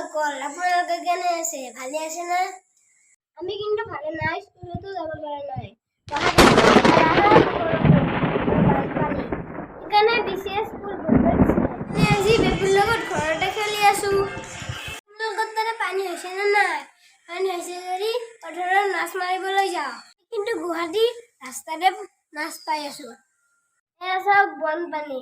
অকল আপোনালোকে কেনে আছে? ভালে আছে না? আমি কিন্তু ভালে নাই, স্কুলতো যাব পৰা নাই। বানপানী সেইকাৰণে বিশেষ স্কুল বন্ধ দিছে। আমি আজি বেবুৰ লগত ঘৰতে খেলি আছো। আপোনালোকৰ তাতে পানী হৈছে নে নাই? পানী হৈছে যদি পথাৰত মাছ মাৰিবলৈ যাওঁ, কিন্তু গুৱাহাটী ৰাস্তাতে মাছ পাই আছো। এয়া চাওক বানপানী।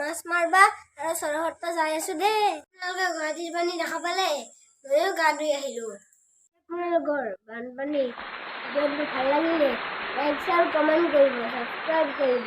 মাছ মাৰবা আৰু চৰহত যাই আছো দেই। আপোনালোকে গুৱাহাটীৰ পানী দেখা পালে, ময়ো গা ধুই আহিলো। আপোনালোকৰ বানপানী ভিডিঅ'টো ভাল লাগিলে লাইক, শ্বেয়াৰ, কমেণ্ট কৰিব, ছাবস্ক্ৰাইব কৰিব।